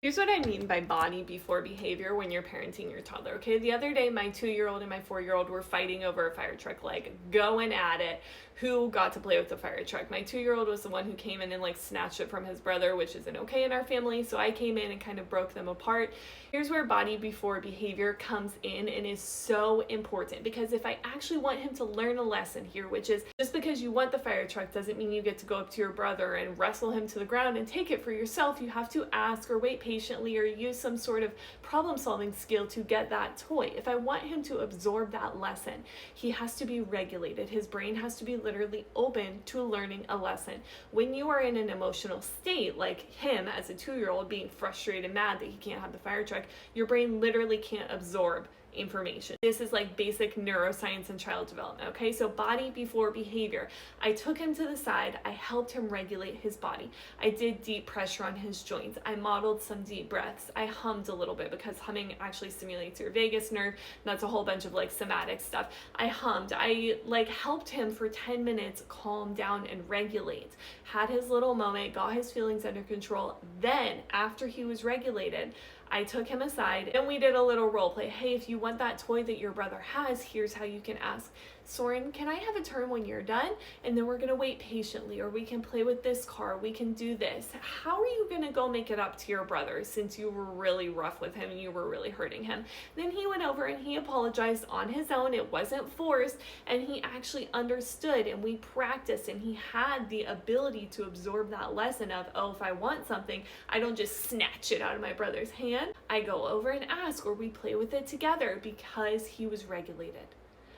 Here's what I mean by body before behavior when you're parenting your toddler. Okay, the other day my 2-year-old and my 4-year-old were fighting over a fire truck, like going at it. Who got to play with the fire truck? My 2-year-old was the one who came in and like snatched it from his brother, which isn't okay in our family. So I came in and kind of broke them apart. Here's where body before behavior comes in and is so important, because if I actually want him to learn a lesson here, which is just because you want the fire truck doesn't mean you get to go up to your brother and wrestle him to the ground and take it for yourself. You have to ask or wait patiently or use some sort of problem solving skill to get that toy. If I want him to absorb that lesson, he has to be regulated. His brain has to be literally open to learning a lesson. When you are in an emotional state, like him as a 2-year-old being frustrated and mad that he can't have the fire truck, your brain literally can't absorb information. This is like basic neuroscience and child development. Okay, so body before behavior. I took him to the side. I helped him regulate his body. I did deep pressure on his joints. I modeled some deep breaths. I hummed a little bit because humming actually stimulates your vagus nerve. That's a whole bunch of like somatic stuff. I hummed. I like helped him for 10 minutes calm down and regulate. Had his little moment, got his feelings under control. Then after he was regulated, I took him aside and we did a little role play. Hey, if you want that toy that your brother has, here's how you can ask Soren, can I have a turn when you're done? And then we're gonna wait patiently, or we can play with this car, we can do this. How are you gonna go make it up to your brother since you were really rough with him and you were really hurting him? Then he went over and he apologized on his own. It wasn't forced, and he actually understood, and we practiced, and he had the ability to absorb that lesson of, oh, if I want something, I don't just snatch it out of my brother's hand. I go over and ask, or we play with it together, because he was regulated.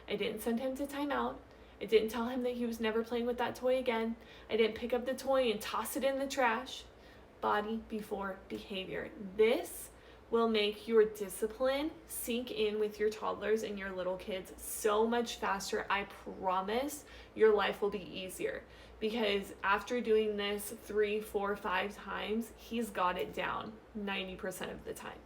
I didn't send him to timeout. I didn't tell him that he was never playing with that toy again. I didn't pick up the toy and toss it in the trash. Body before behavior. This will make your discipline sink in with your toddlers and your little kids so much faster. I promise your life will be easier, because after doing this 3, 4, 5 times, he's got it down 90% of the time.